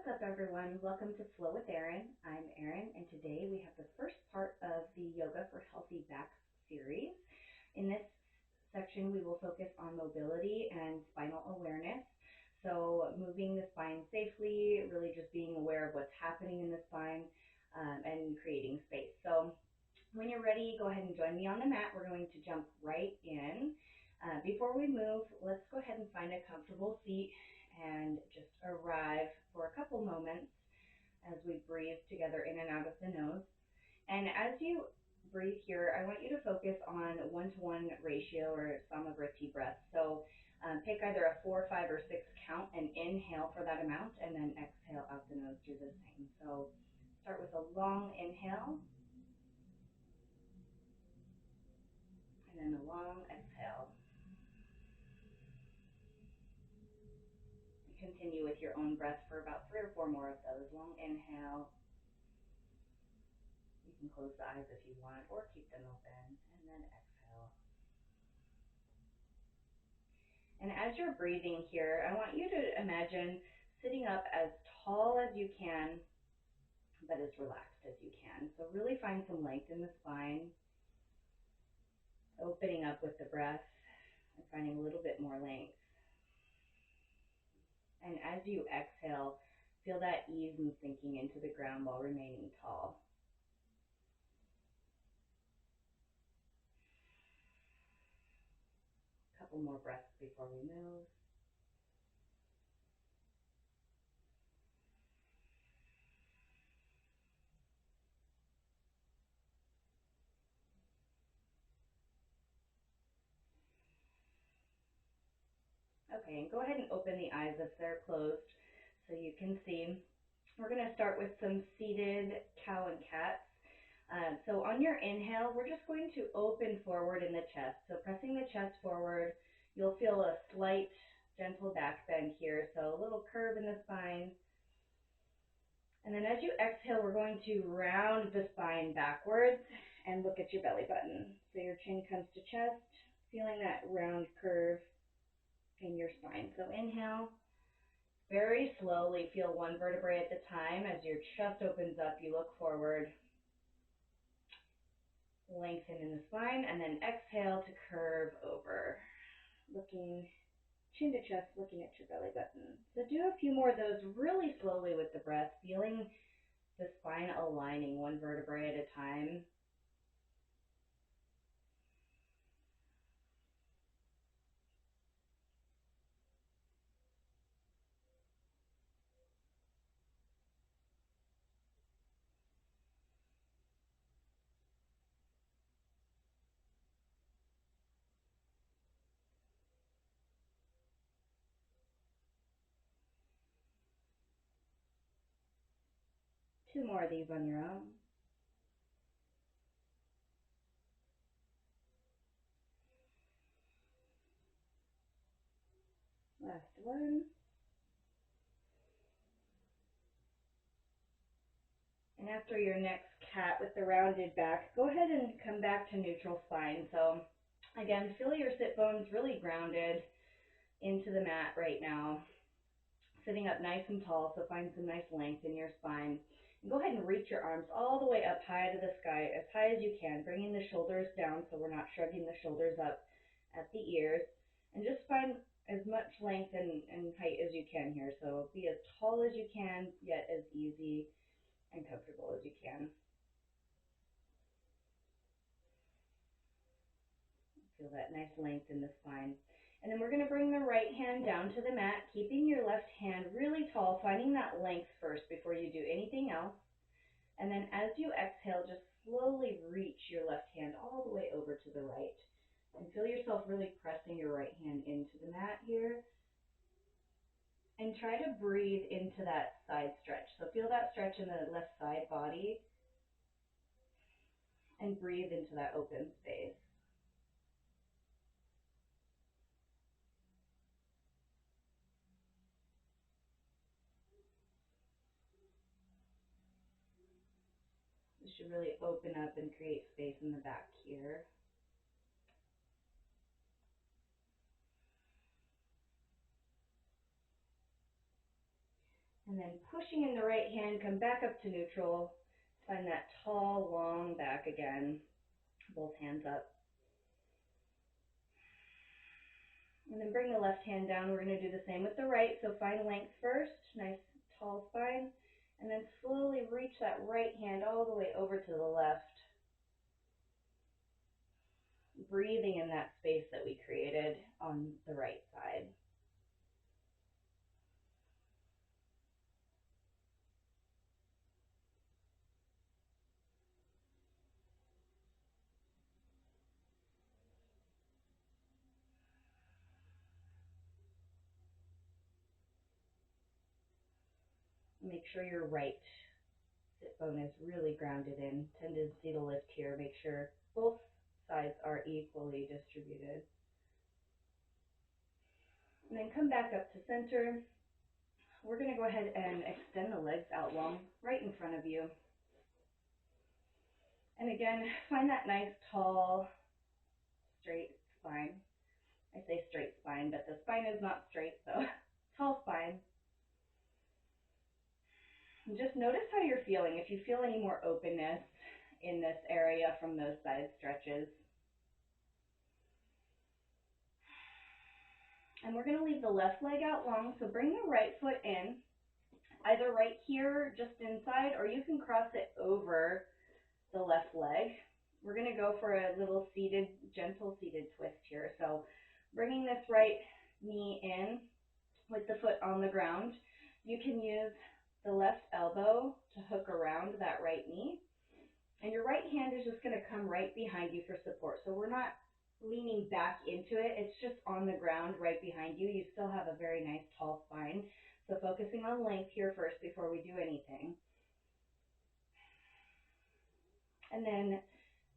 What's up, everyone? Welcome to Flow with Erin. I'm Erin, and today we have the first part of the Yoga for Healthy Backs series. In this section, we will focus on mobility and spinal awareness. So, moving the spine safely, really just being aware of what's happening in the spine and creating space. So, when you're ready, go ahead and join me on the mat. We're going to jump right in. Before we move, let's go ahead and find a comfortable seat and just arrive for a couple moments as we breathe together in and out of the nose. And as you breathe here, I want you to focus on 1-to-1 ratio or Samavriti breath. So pick either a 4, 5, or 6 count and inhale for that amount, and then exhale out the nose, do the same. So start with a long inhale, and then a long exhale. Continue with your own breath for about 3 or 4 more of those. Long inhale. You can close the eyes if you want or keep them open, and then exhale. And as you're breathing here, I want you to imagine sitting up as tall as you can, but as relaxed as you can. So really find some length in the spine, opening up with the breath and finding a little bit more length. And as you exhale, feel that ease in sinking into the ground while remaining tall. A couple more breaths before we move. Okay, and go ahead and open the eyes if they're closed so you can see. We're going to start with some seated cow and cats. So on your inhale, we're just going to open forward in the chest. So pressing the chest forward, you'll feel a slight gentle back bend here. So a little curve in the spine. And then as you exhale, we're going to round the spine backwards and look at your belly button. So your chin comes to chest, feeling that round curve in your spine. So inhale, very slowly feel one vertebrae at a time. As your chest opens up, you look forward, lengthen in the spine, and then exhale to curve over, looking chin to chest, looking at your belly button. So do a few more of those really slowly with the breath, feeling the spine aligning one vertebrae at a time. Two more of these on your own. Last one. And after your next cat with the rounded back, go ahead and come back to neutral spine. So again, feel your sit bones really grounded into the mat right now. Sitting up nice and tall, so find some nice length in your spine. And go ahead and reach your arms all the way up high to the sky, as high as you can, bringing the shoulders down so we're not shrugging the shoulders up at the ears. And just find as much length and height as you can here. So be as tall as you can, yet as easy and comfortable as you can. Feel that nice length in the spine. And then we're going to bring the right hand down to the mat, keeping your left hand really tall, finding that length first before you do anything else. And then as you exhale, just slowly reach your left hand all the way over to the right. And feel yourself really pressing your right hand into the mat here. And try to breathe into that side stretch. So feel that stretch in the left side body. And breathe into that open space. This should really open up and create space in the back here. And And then pushing in the right hand, come back up to neutral. Find that tall, long back again. Both hands up. And then bring the left hand down. We're going to do the same with the right. So find length first, nice tall spine. And then slowly reach that right hand all the way over to the left. Breathing in that space that we created on the right side. Make sure your right sit bone is really grounded in. Tendency to lift here. Make sure both sides are equally distributed. And then come back up to center. We're going to go ahead and extend the legs out long, right in front of you. And again, find that nice, tall, straight spine. I say straight spine, but the spine is not straight, so tall spine. And just notice how you're feeling, if you feel any more openness in this area from those side stretches. And we're going to leave the left leg out long, so bring the right foot in, either right here, just inside, or you can cross it over the left leg. We're going to go for a little seated, gentle seated twist here. So bringing this right knee in with the foot on the ground, you can use the left elbow to hook around that right knee. And your right hand is just going to come right behind you for support. So we're not leaning back into it. It's just on the ground right behind you. You still have a very nice tall spine. So focusing on length here first before we do anything. And then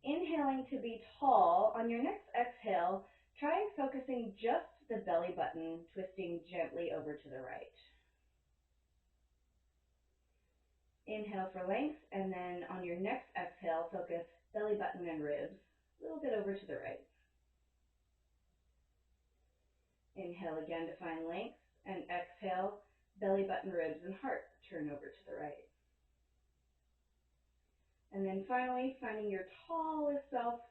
inhaling to be tall. On your next exhale, try focusing just the belly button, twisting gently over to the right. Inhale for length, and then on your next exhale, focus belly button and ribs, a little bit over to the right. Inhale again to find length, and exhale, belly button, ribs, and heart turn over to the right. And then finally, finding your tallest self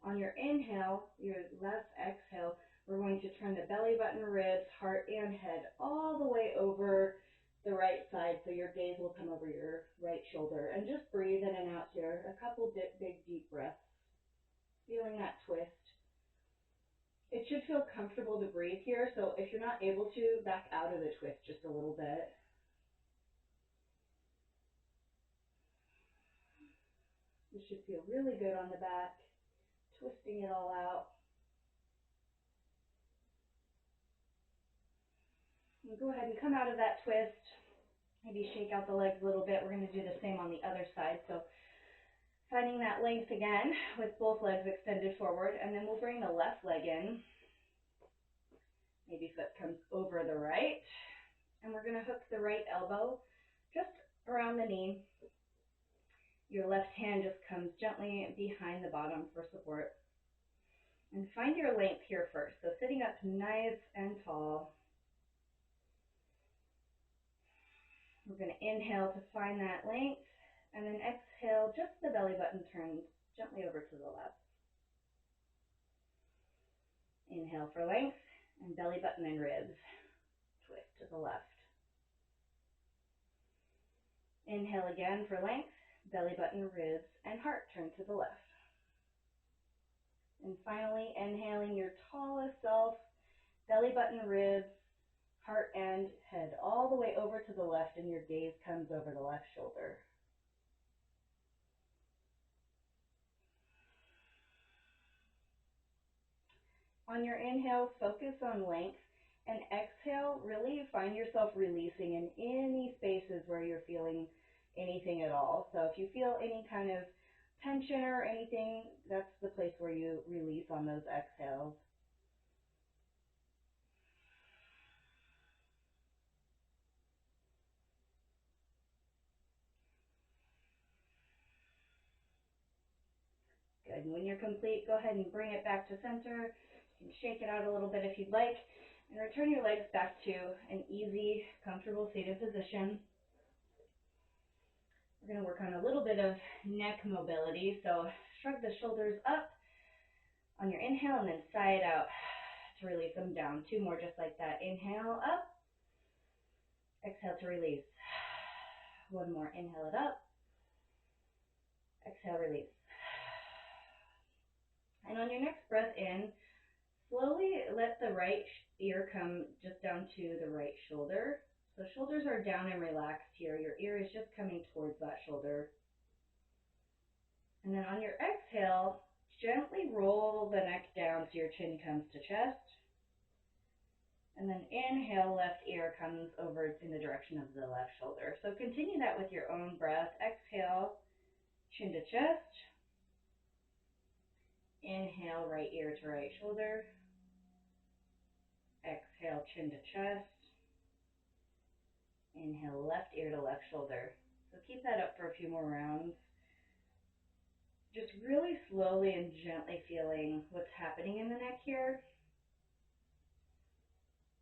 on your inhale, your left exhale, we're going to turn the belly button, ribs, heart, and head all the way over the right side, so your gaze will come over your right shoulder. And just breathe in and out here, a couple big deep breaths, feeling that twist. It should feel comfortable to breathe here, so if you're not able to, back out of the twist just a little bit. This should feel really good on the back, twisting it all out. And go ahead and come out of that twist. Maybe shake out the legs a little bit. We're going to do the same on the other side. So finding that length again with both legs extended forward, and then we'll bring the left leg in. Maybe foot comes over the right, and we're going to hook the right elbow just around the knee. Your left hand just comes gently behind the bottom for support. And find your length here first. So sitting up nice and tall. We're going to inhale to find that length, and then exhale, just the belly button turns gently over to the left. Inhale for length, and belly button and ribs twist to the left. Inhale again for length, belly button, ribs, and heart turn to the left. And finally, inhaling your tallest self, belly button, ribs, heart and head all the way over to the left, and your gaze comes over the left shoulder. On your inhale, focus on length, and exhale, really find yourself releasing in any spaces where you're feeling anything at all. So if you feel any kind of tension or anything, that's the place where you release on those exhales. Good. And when you're complete, go ahead and bring it back to center. You can shake it out a little bit if you'd like, and return your legs back to an easy, comfortable seated position. We're going to work on a little bit of neck mobility. So shrug the shoulders up on your inhale and then sigh it out to release them down. Two more just like that. Inhale up. Exhale to release. One more. Inhale it up. Exhale, release. And on your next breath in, slowly let the right ear come just down to the right shoulder. So shoulders are down and relaxed here. Your ear is just coming towards that shoulder. And then on your exhale, gently roll the neck down so your chin comes to chest. And then inhale, left ear comes over in the direction of the left shoulder. So continue that with your own breath. Exhale, chin to chest. Inhale, right ear to right shoulder. Exhale, chin to chest. Inhale, left ear to left shoulder. So keep that up for a few more rounds. Just really slowly and gently feeling what's happening in the neck here.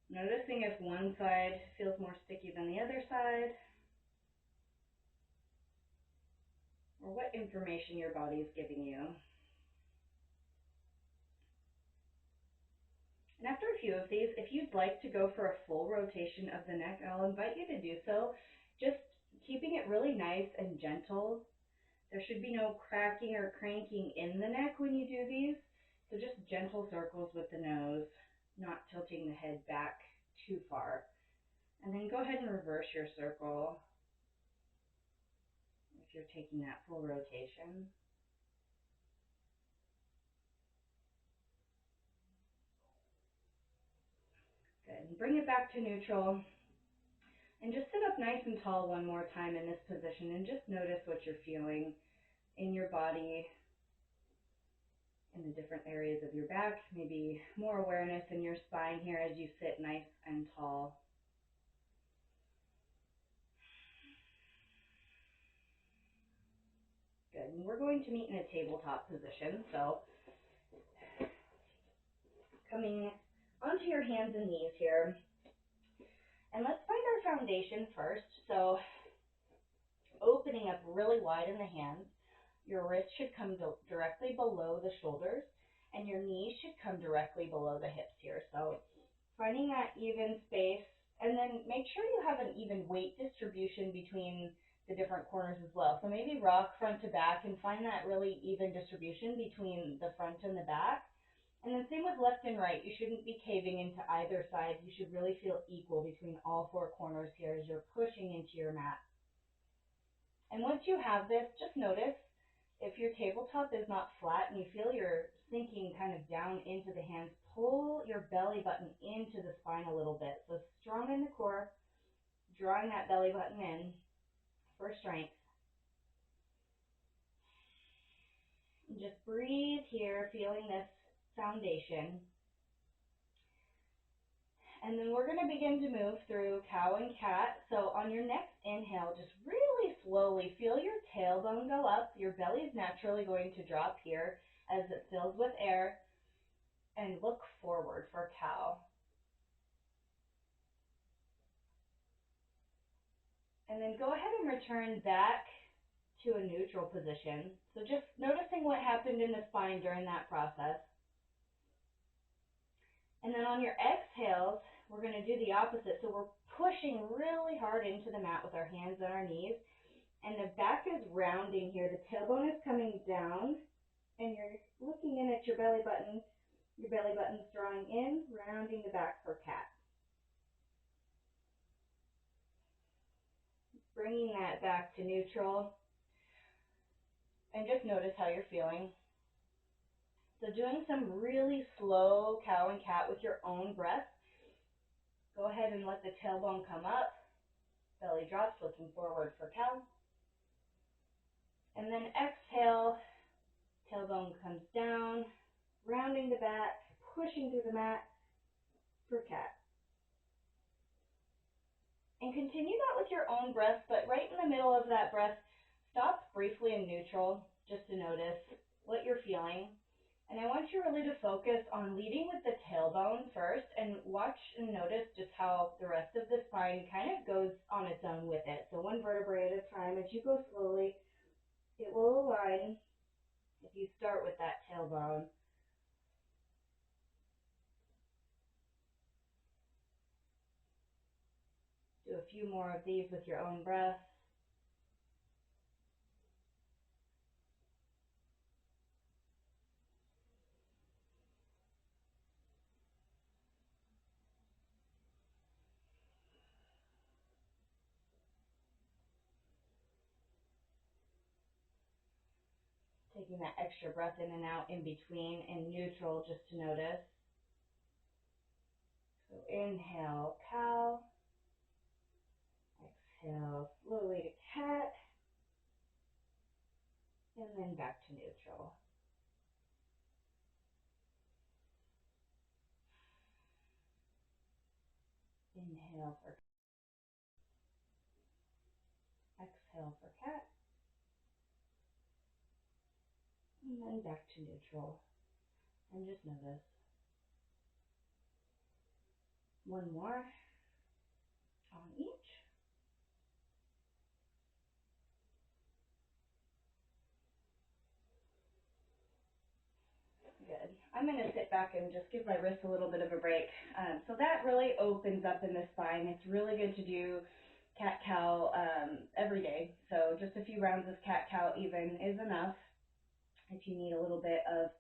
Noticing if one side feels more sticky than the other side, or what information your body is giving you. And after a few of these, if you'd like to go for a full rotation of the neck, I'll invite you to do so, just keeping it really nice and gentle. There should be no cracking or cranking in the neck when you do these, so just gentle circles with the nose, not tilting the head back too far. And then go ahead and reverse your circle if you're taking that full rotation. Good. And bring it back to neutral. And just sit up nice and tall one more time in this position and just notice what you're feeling in your body, in the different areas of your back. Maybe more awareness in your spine here as you sit nice and tall. Good. And we're going to meet in a tabletop position. So coming onto your hands and knees here. And let's find our foundation first. So opening up really wide in the hands. Your wrist should come directly below the shoulders, and your knees should come directly below the hips here. So finding that even space, and then make sure you have an even weight distribution between the different corners as well. So maybe rock front to back and find that really even distribution between the front and the back. And then same with left and right. You shouldn't be caving into either side. You should really feel equal between all four corners here as you're pushing into your mat. And once you have this, just notice if your tabletop is not flat and you feel you're sinking kind of down into the hands, pull your belly button into the spine a little bit. So strong in the core, drawing that belly button in for strength. And just breathe here, feeling this foundation. And then we're going to begin to move through cow and cat. So on your next inhale, just really slowly feel your tailbone go up. Your belly is naturally going to drop here as it fills with air. And look forward for cow. And then go ahead and return back to a neutral position. So just noticing what happened in the spine during that process. And then on your exhales, we're going to do the opposite. So we're pushing really hard into the mat with our hands on our knees. And the back is rounding here. The tailbone is coming down. And you're looking in at your belly button. Your belly button's drawing in, rounding the back for cat. Bringing that back to neutral. And just notice how you're feeling. So doing some really slow cow and cat with your own breath. Go ahead and let the tailbone come up. Belly drops, looking forward for cow. And then exhale, tailbone comes down, rounding the back, pushing through the mat for cat. And continue that with your own breath, but right in the middle of that breath, stop briefly in neutral just to notice what you're feeling. And I want you really to focus on leading with the tailbone first and watch and notice just how the rest of the spine kind of goes on its own with it. So one vertebrae at a time. As you go slowly, it will align if you start with that tailbone. Do a few more of these with your own breath. Taking that extra breath in and out in between and neutral just to notice. So inhale, cow. Exhale, slowly to cat. And then back to neutral. Inhale for exhale for cat. And then back to neutral. And just notice. One more on each. Good. I'm going to sit back and just give my wrist a little bit of a break. So that really opens up in the spine. It's really good to do cat-cow every day. So just a few rounds of cat-cow even is enough. If you need a little bit of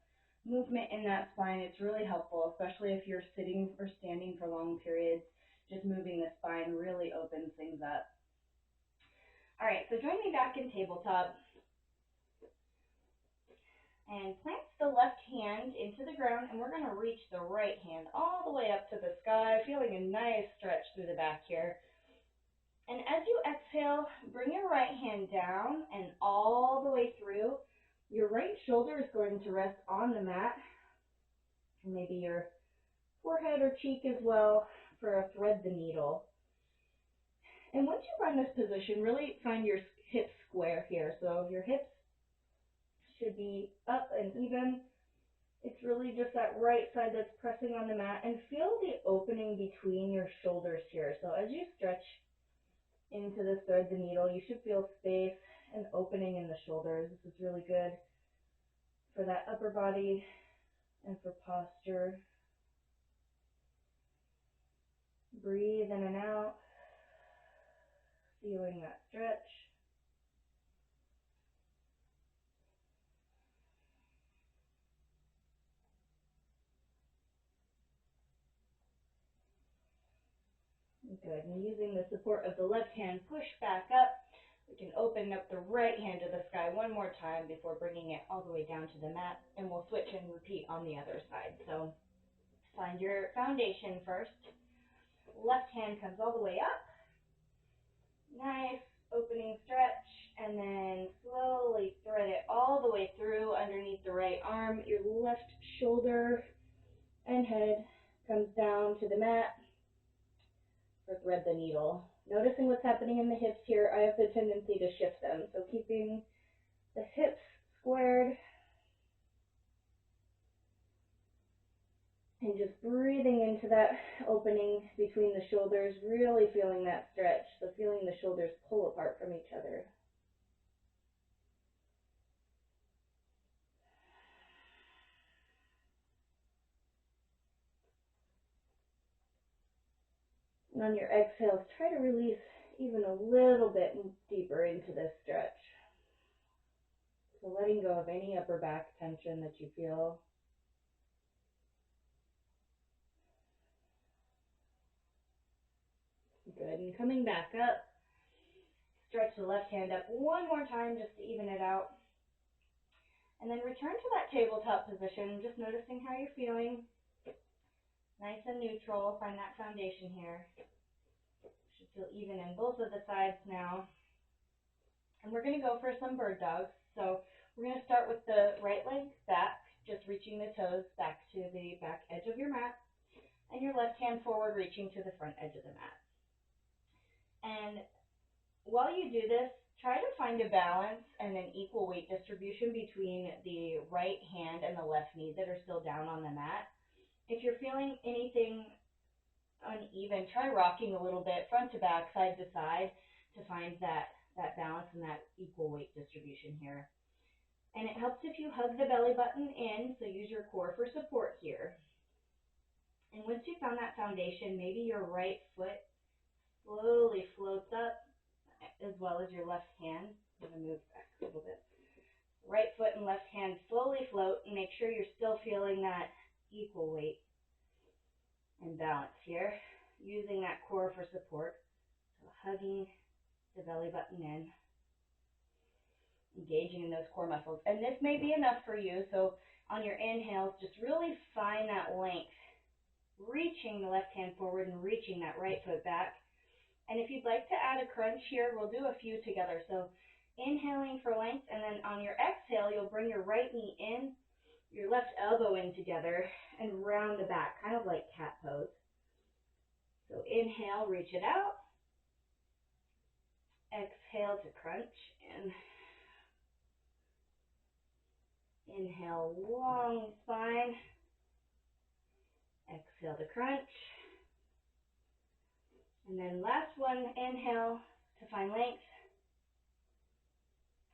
movement in that spine, it's really helpful, especially if you're sitting or standing for long periods. Just moving the spine really opens things up. All right, so join me back in tabletop. And plant the left hand into the ground, and we're going to reach the right hand all the way up to the sky, feeling a nice stretch through the back here. And as you exhale, bring your right hand down and all the way through. Your right shoulder is going to rest on the mat, and maybe your forehead or cheek as well for a thread the needle. And once you find this position, really find your hips square here. So your hips should be up and even. It's really just that right side that's pressing on the mat, and feel the opening between your shoulders here. So as you stretch into this thread the needle, you should feel space and opening in the shoulders. This is really good for that upper body and for posture. Breathe in and out, feeling that stretch. Good. And using the support of the left hand, push back up. We can open up the right hand to the sky one more time before bringing it all the way down to the mat, and we'll switch and repeat on the other side. So find your foundation first. Left hand comes all the way up. Nice opening stretch, and then slowly thread it all the way through underneath the right arm. Your left shoulder and head comes down to the mat for thread the needle. Noticing what's happening in the hips here, I have the tendency to shift them. So keeping the hips squared and just breathing into that opening between the shoulders, really feeling that stretch. So feeling the shoulders pull apart from each other. And on your exhales, try to release even a little bit deeper into this stretch. So letting go of any upper back tension that you feel. Good. And coming back up, stretch the left hand up one more time just to even it out. And then return to that tabletop position, just noticing how you're feeling. Nice and neutral. Find that foundation here. Should feel even in both of the sides now. And we're going to go for some bird dogs. So we're going to start with the right leg back, just reaching the toes back to the back edge of your mat, and your left hand forward, reaching to the front edge of the mat. And while you do this, Try to find a balance and an equal weight distribution between the right hand and the left knee that are still down on the mat. If you're feeling anything uneven, try rocking a little bit front to back, side to side to find that balance and that equal weight distribution here. And it helps if you hug the belly button in, so use your core for support here. And once you found that foundation, maybe your right foot slowly floats up as well as your left hand. I'm going to move back a little bit. Right foot and left hand slowly float, and make sure you're still feeling that equal weight and balance here, using that core for support. So hugging the belly button in, engaging in those core muscles. And this may be enough for you, so on your inhales, just really find that length, reaching the left hand forward and reaching that right foot back. And if you'd like to add a crunch here, we'll do a few together. So inhaling for length, and then on your exhale, you'll bring your right knee in, your left elbow in together, and round the back, kind of like cat pose. So inhale, reach it out. Exhale to crunch in. Inhale, long spine. Exhale to crunch. And then last one, inhale to find length.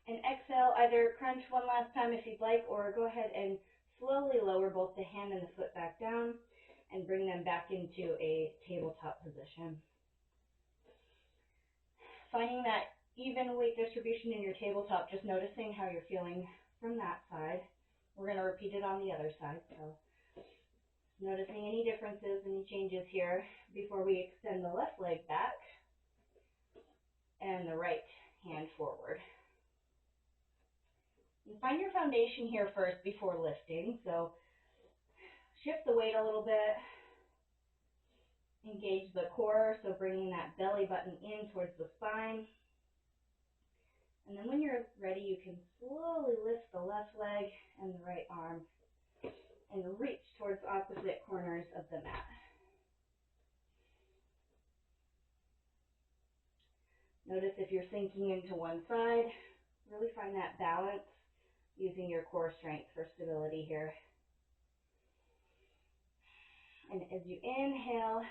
And exhale, either crunch one last time if you'd like, or go ahead and slowly lower both the hand and the foot back down and bring them back into a tabletop position. Finding that even weight distribution in your tabletop, just noticing how you're feeling from that side. We're going to repeat it on the other side. So noticing any differences, any changes here before we extend the left leg back and the right hand forward. And find your foundation here first before lifting. So shift the weight a little bit. Engage the core, so bringing that belly button in towards the spine. And then when you're ready, you can slowly lift the left leg and the right arm and reach towards opposite corners of the mat. Notice if you're sinking into one side, really find that balance using your core strength for stability here. And as you inhale,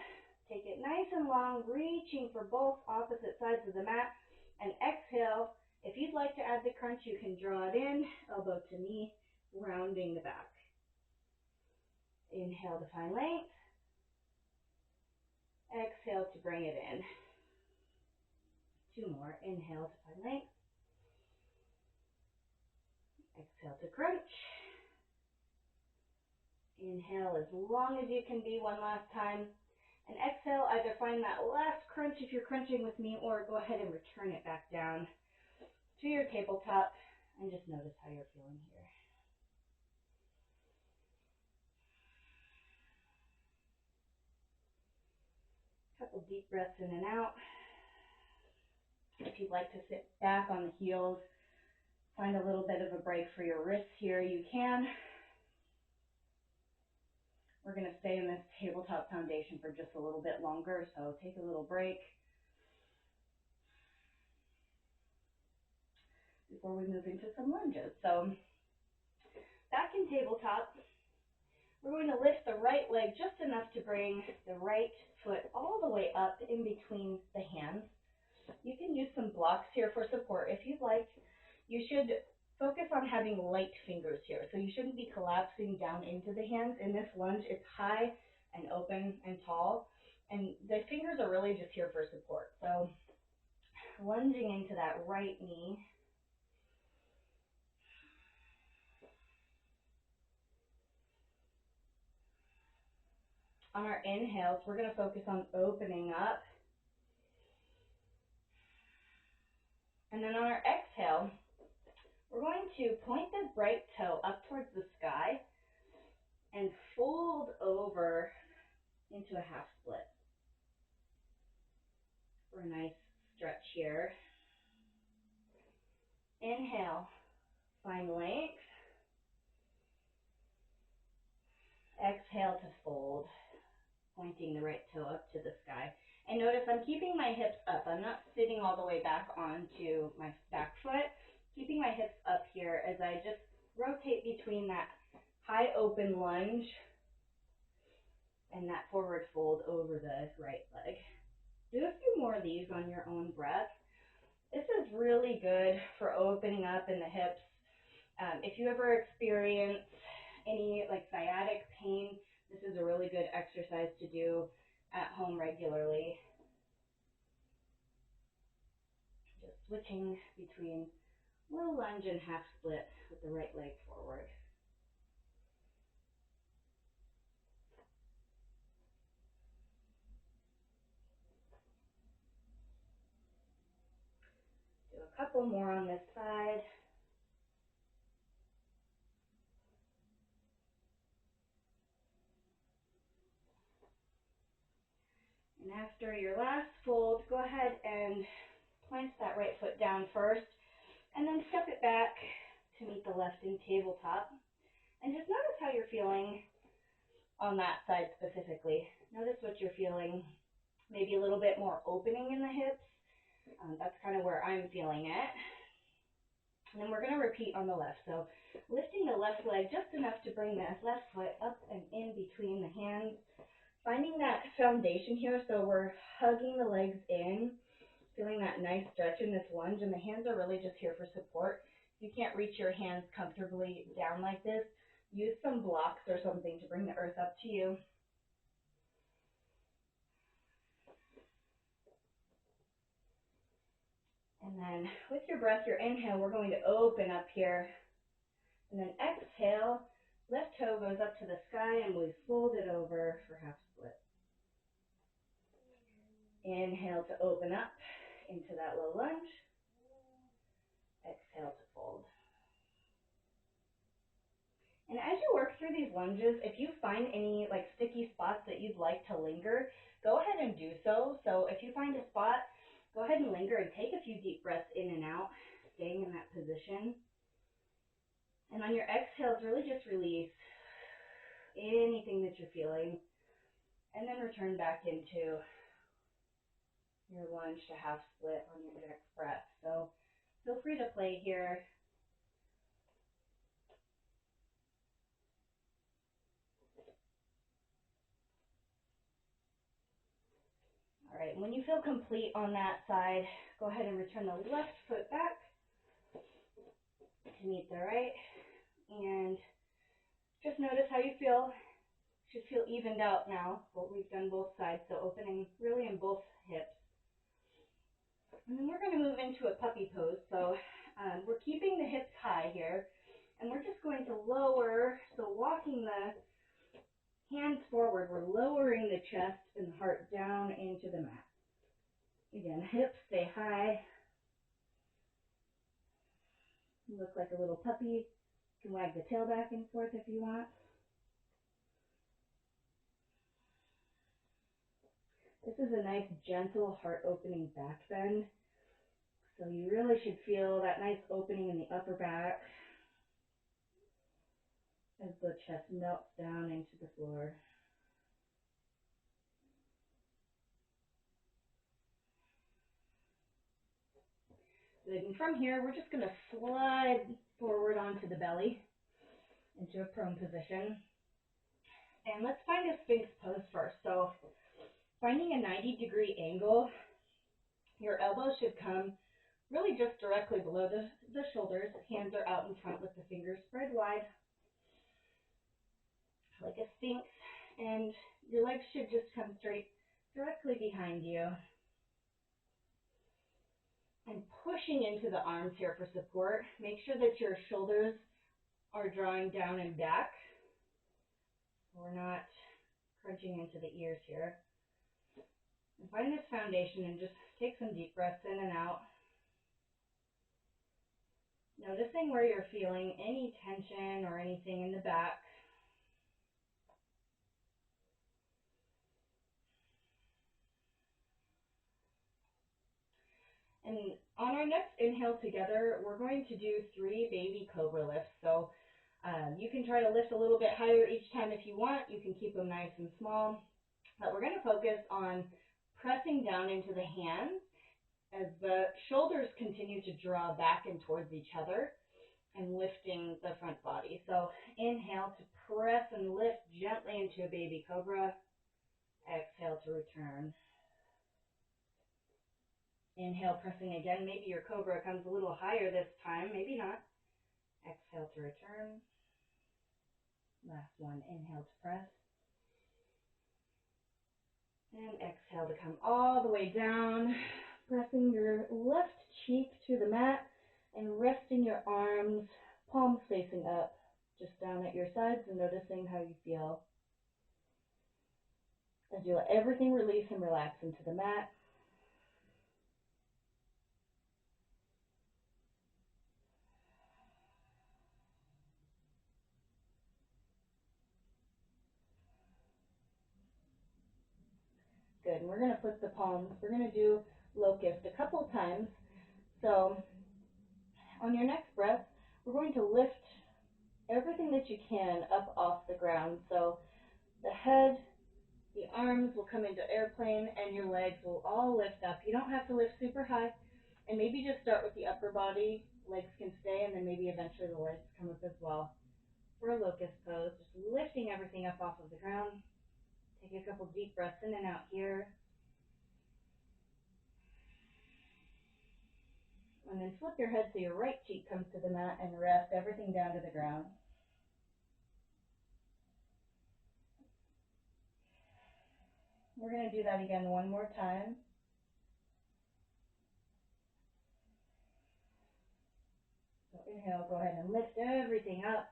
take it nice and long, reaching for both opposite sides of the mat. And exhale, if you'd like to add the crunch, you can draw it in, elbow to knee, rounding the back. Inhale to find length. Exhale to bring it in. Two more. Inhale to find length. Exhale to crunch. Inhale as long as you can be one last time. And exhale, either find that last crunch if you're crunching with me, or go ahead and return it back down to your tabletop and just notice how you're feeling here. Couple deep breaths in and out. If you'd like to sit back on the heels, find a little bit of a break for your wrists here, you can. We're going to stay in this tabletop foundation for just a little bit longer, so take a little break before we move into some lunges. So back in tabletop, we're going to lift the right leg just enough to bring the right foot all the way up in between the hands. You can use some blocks here for support if you'd like. You should focus on having light fingers here, so you shouldn't be collapsing down into the hands. In this lunge, it's high and open and tall, and the fingers are really just here for support. So lunging into that right knee. On our inhales, we're going to focus on opening up. And then on our exhale, we're going to point the right toe up towards the sky and fold over into a half split for a nice stretch here. Inhale, find length. Exhale to fold. pointing the right toe up to the sky. And notice I'm keeping my hips up. I'm not sitting all the way back onto my back foot. Keeping my hips up here as I just rotate between that high open lunge and that forward fold over the right leg. Do a few more of these on your own breath. This is really good for opening up in the hips. If you ever experience any like sciatic pain, this is a really good exercise to do at home regularly. Just switching between low lunge and half split with the right leg forward. Do a couple more on this side. And after your last fold, go ahead and plant that right foot down first, and then step it back to meet the left in tabletop. And just notice how you're feeling on that side specifically. Notice what you're feeling, maybe a little bit more opening in the hips. That's kind of where I'm feeling it. And then we're going to repeat on the left. So lifting the left leg just enough to bring the left foot up and in between the hands. Finding that foundation here, so we're hugging the legs in, feeling that nice stretch in this lunge, and the hands are really just here for support. If you can't reach your hands comfortably down like this, use some blocks or something to bring the earth up to you. And then with your breath, your inhale, we're going to open up here. And then exhale, left toe goes up to the sky and we fold it over for half split. Inhale to open up into that low lunge. Exhale to fold. And as you work through these lunges, if you find any like sticky spots that you'd like to linger, go ahead and do so. So if you find a spot, go ahead and linger and take a few deep breaths in and out, staying in that position. And on your exhales, really just release anything that you're feeling, and then return back into your lunge to half split on your next breath. So feel free to play here. All right, when you feel complete on that side, go ahead and return the left foot back to meet the right, and just notice how you feel. Should feel evened out now, but we've done both sides, so opening really in both hips. And then we're going to move into a puppy pose. So we're keeping the hips high here, and we're just going to lower, so walking the hands forward, we're lowering the chest and the heart down into the mat. Again, hips stay high. You look like a little puppy. You can wag the tail back and forth if you want. This is a nice, gentle, heart-opening back bend. So you really should feel that nice opening in the upper back as the chest melts down into the floor. Good, and from here, we're just going to slide forward onto the belly into a prone position. And let's find a Sphinx pose first. So finding a 90-degree angle, your elbows should come really just directly below the shoulders. Hands are out in front with the fingers spread wide, like a Sphinx. And your legs should just come straight directly behind you. And pushing into the arms here for support. Make sure that your shoulders are drawing down and back. We're not crunching into the ears here. And find this foundation and just take some deep breaths in and out. Noticing where you're feeling any tension or anything in the back. And on our next inhale together, we're going to do 3 baby cobra lifts. So you can try to lift a little bit higher each time if you want. You can keep them nice and small. But we're going to focus on pressing down into the hands as the shoulders continue to draw back and towards each other and lifting the front body. So inhale to press and lift gently into a baby cobra. Exhale to return. Inhale, pressing again. Maybe your cobra comes a little higher this time, maybe not. Exhale to return. Last one, inhale to press. And exhale to come all the way down, pressing your left cheek to the mat and resting your arms, palms facing up, just down at your sides and noticing how you feel. As you let everything release and relax into the mat. Good, and we're going to flip the palms. We're going to do locust a couple times. So on your next breath, we're going to lift everything that you can up off the ground. So the head, the arms will come into airplane, and your legs will all lift up. You don't have to lift super high, and maybe just start with the upper body. Legs can stay, and then maybe eventually the legs come up as well. For a locust pose, just lifting everything up off of the ground. Take a couple deep breaths in and out here. And then flip your head so your right cheek comes to the mat and rest everything down to the ground. We're going to do that again one more time. So inhale, go ahead and lift everything up.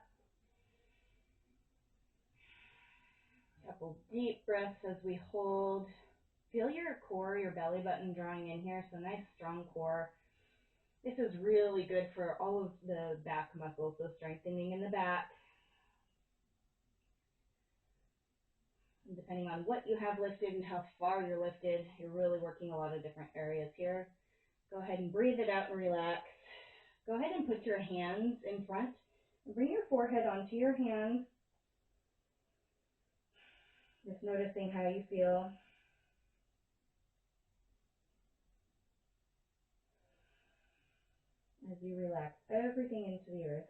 Couple deep breaths as we hold. Feel your core, your belly button drawing in here, so nice strong core. This is really good for all of the back muscles, so strengthening in the back. And depending on what you have lifted and how far you're lifted, you're really working a lot of different areas here. Go ahead and breathe it out and relax. Go ahead and put your hands in front. And bring your forehead onto your hands. Just noticing how you feel. As you relax everything into the earth.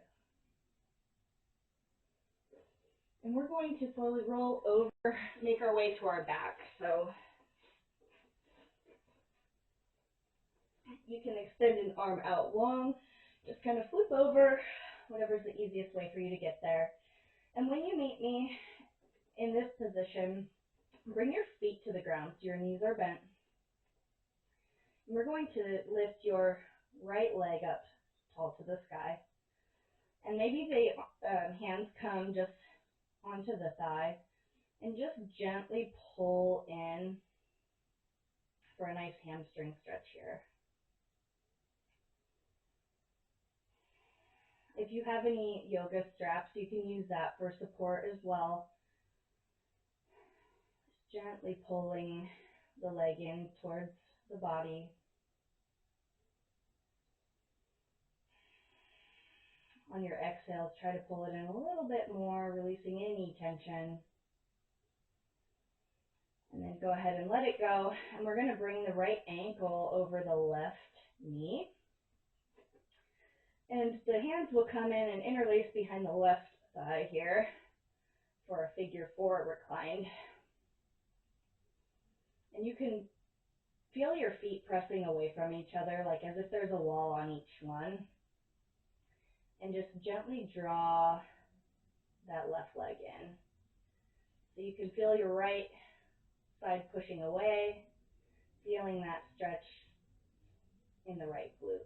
And we're going to slowly roll over, make our way to our back. So you can extend an arm out long, just kind of flip over, whatever's the easiest way for you to get there. And when you meet me in this position, bring your feet to the ground so your knees are bent. And we're going to lift your right leg up tall to the sky. And maybe the hands come just onto the thigh and just gently pull in for a nice hamstring stretch here. If you have any yoga straps, you can use that for support as well. Just gently pulling the leg in towards the body. On your exhales, try to pull it in a little bit more, releasing any tension. And then go ahead and let it go. And we're going to bring the right ankle over the left knee. And the hands will come in and interlace behind the left thigh here for a figure four reclined. And you can feel your feet pressing away from each other, like as if there's a wall on each one. And just gently draw that left leg in. So you can feel your right side pushing away, feeling that stretch in the right glute.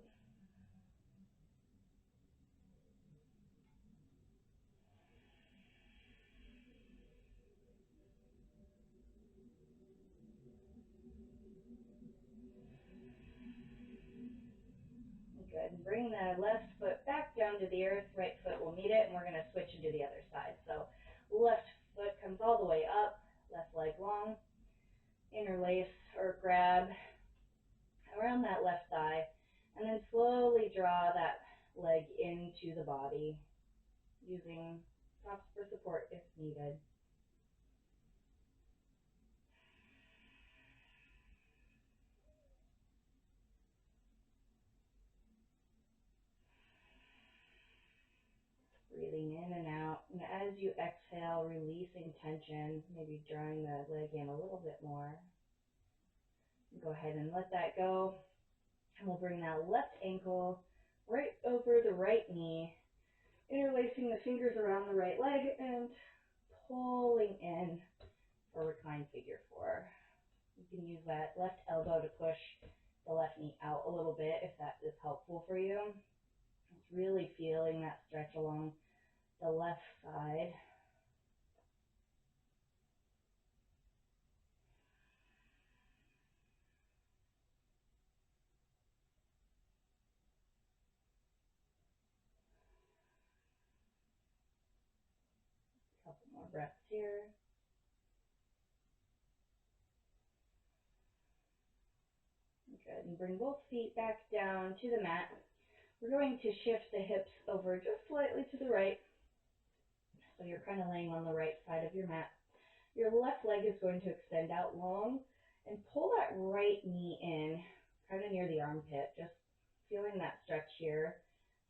Good. Bring the left foot back down to the earth. Right foot will meet it, and we're going to switch and do the other side. So left foot comes all the way up, left leg long. Interlace or grab around that left thigh, and then slowly draw that leg into the body, using props for support if needed. breathing in and out. And as you exhale, releasing tension, maybe drawing the leg in a little bit more. Go ahead and let that go. And we'll bring that left ankle right over the right knee, interlacing the fingers around the right leg and pulling in for reclined figure four. You can use that left elbow to push the left knee out a little bit if that is helpful for you. It's really feeling that stretch along the left side. A couple more breaths here. Good, and bring both feet back down to the mat. We're going to shift the hips over just slightly to the right. So you're kind of laying on the right side of your mat. Your left leg is going to extend out long and pull that right knee in, kind of near the armpit, just feeling that stretch here.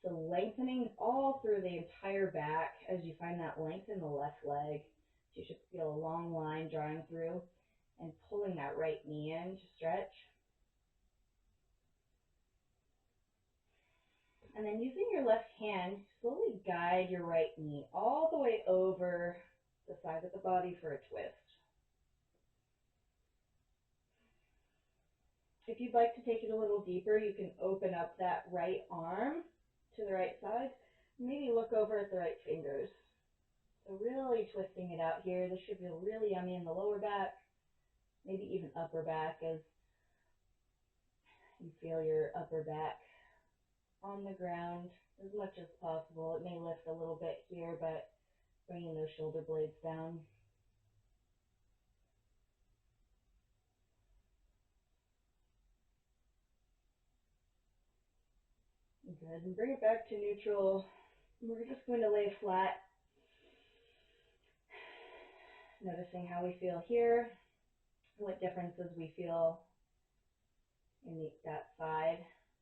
So lengthening all through the entire back as you find that length in the left leg. So you should feel a long line drawing through and pulling that right knee in to stretch. And then using your left hand, slowly guide your right knee all the way over the side of the body for a twist. If you'd like to take it a little deeper, you can open up that right arm to the right side. Maybe look over at the right fingers. So really twisting it out here. This should feel really yummy in the lower back, maybe even upper back as you feel your upper back on the ground as much as possible. It may lift a little bit here, but bringing those shoulder blades down. Good, and bring it back to neutral. We're just going to lay flat, noticing how we feel here, what differences we feel in that side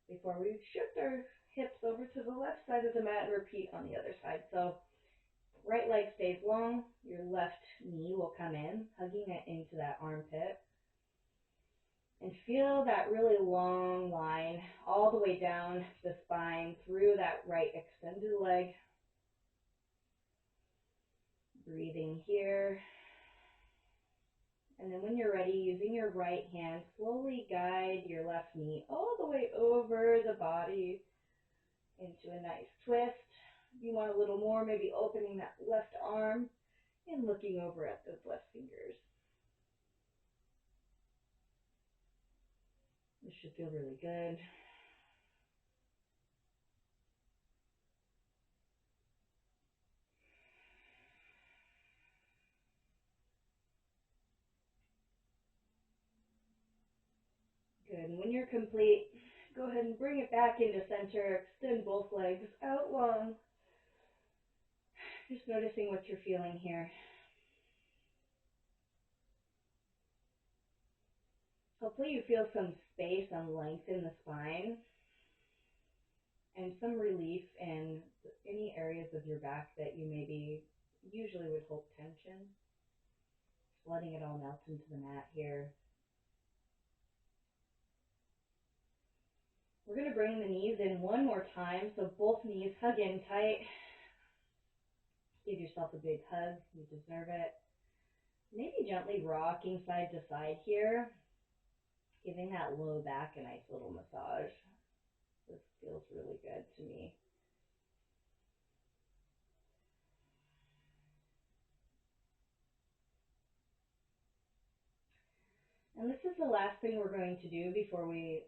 before we shift our hips over to the left side of the mat and repeat on the other side. So right leg stays long, your left knee will come in, hugging it into that armpit. And feel that really long line all the way down the spine through that right extended leg. Breathing here. And then when you're ready, using your right hand, slowly guide your left knee all the way over the body into a nice twist. If you want a little more, maybe opening that left arm and looking over at those left fingers. This should feel really good. Good, and when you're complete, go ahead and bring it back into center. Extend both legs out long. Just noticing what you're feeling here. Hopefully you feel some space and length in the spine and some relief in any areas of your back that you maybe usually would hold tension. Just letting it all melt into the mat here. We're going to bring the knees in one more time, so both knees hug in tight. Give yourself a big hug, you deserve it. Maybe gently rocking side to side here, giving that low back a nice little massage. This feels really good to me. And this is the last thing we're going to do before we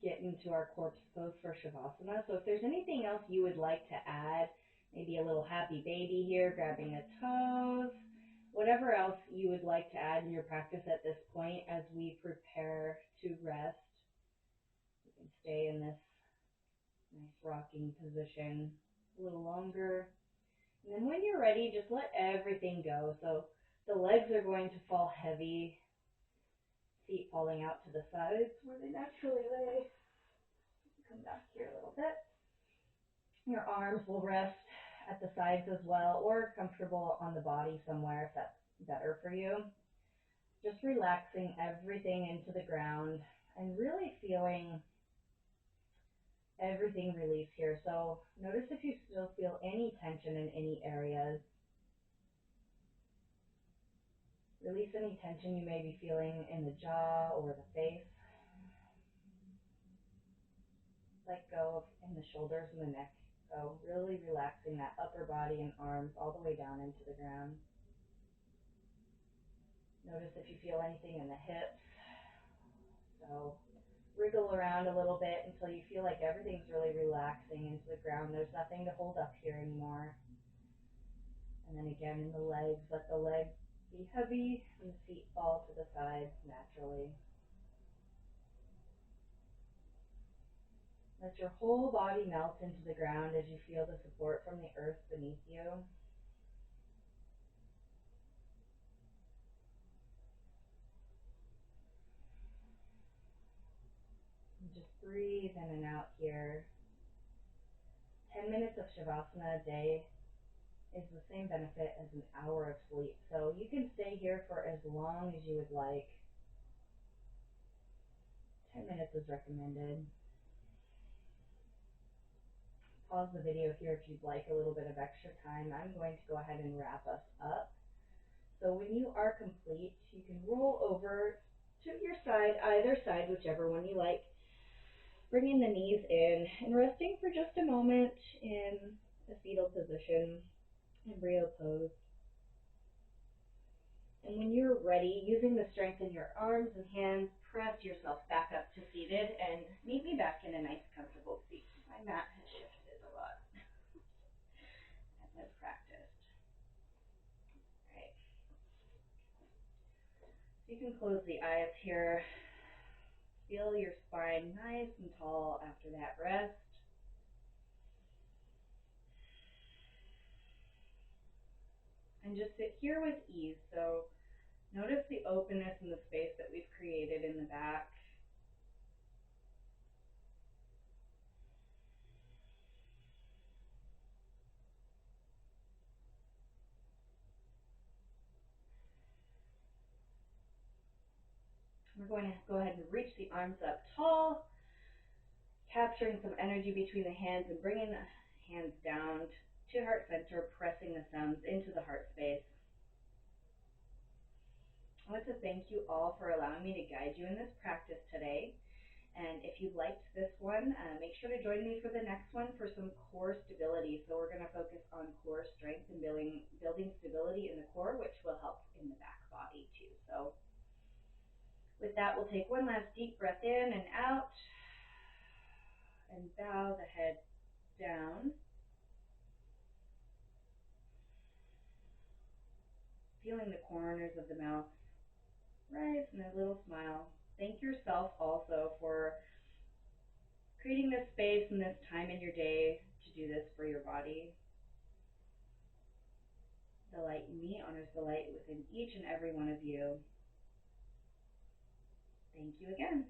get into our corpse pose for Shavasana. So if there's anything else you would like to add, maybe a little happy baby here, grabbing the toes, whatever else you would like to add in your practice at this point as we prepare to rest, you can stay in this nice rocking position a little longer. And then when you're ready, just let everything go. So the legs are going to fall heavy, feet falling out to the sides where they naturally lay. Come back here a little bit. Your arms will rest at the sides as well, or comfortable on the body somewhere if that's better for you. Just relaxing everything into the ground and really feeling everything release here. So notice if you still feel any tension in any areas. Release any tension you may be feeling in the jaw or the face. Let go in the shoulders and the neck. So really relaxing that upper body and arms all the way down into the ground. Notice if you feel anything in the hips. So wriggle around a little bit until you feel like everything's really relaxing into the ground. There's nothing to hold up here anymore. And then again in the legs, let the legs be heavy and the feet fall to the sides naturally. Let your whole body melt into the ground as you feel the support from the earth beneath you. And just breathe in and out here. 10 minutes of Shavasana a day is the same benefit as an hour of sleep. So you can stay here for as long as you would like. 10 minutes is recommended. Pause the video here if you'd like a little bit of extra time. I'm going to go ahead and wrap us up. So when you are complete, you can roll over to your side, either side, whichever one you like. Bringing the knees in and resting for just a moment in a fetal position, embryo pose. And when you're ready, using the strength in your arms and hands, press yourself back up to seated and meet me back in a nice comfortable seat. My mat has shifted a lot as I've practiced. All right. So you can close the eyes here. Feel your spine nice and tall after that rest. And just sit here with ease. So notice the openness and the space that we've created in the back. We're going to go ahead and reach the arms up tall, capturing some energy between the hands and bringing the hands down to heart center, pressing the thumbs into the heart space. I want to thank you all for allowing me to guide you in this practice today. And if you liked this one, make sure to join me for the next one for some core stability. So we're going to focus on core strength and building stability in the core, which will help in the back body too. So with that, we'll take one last deep breath in and out and bow the head down. Feeling the corners of the mouth rise and a little smile. Thank yourself also for creating this space and this time in your day to do this for your body. The light in me honors the light within each and every one of you. Thank you again.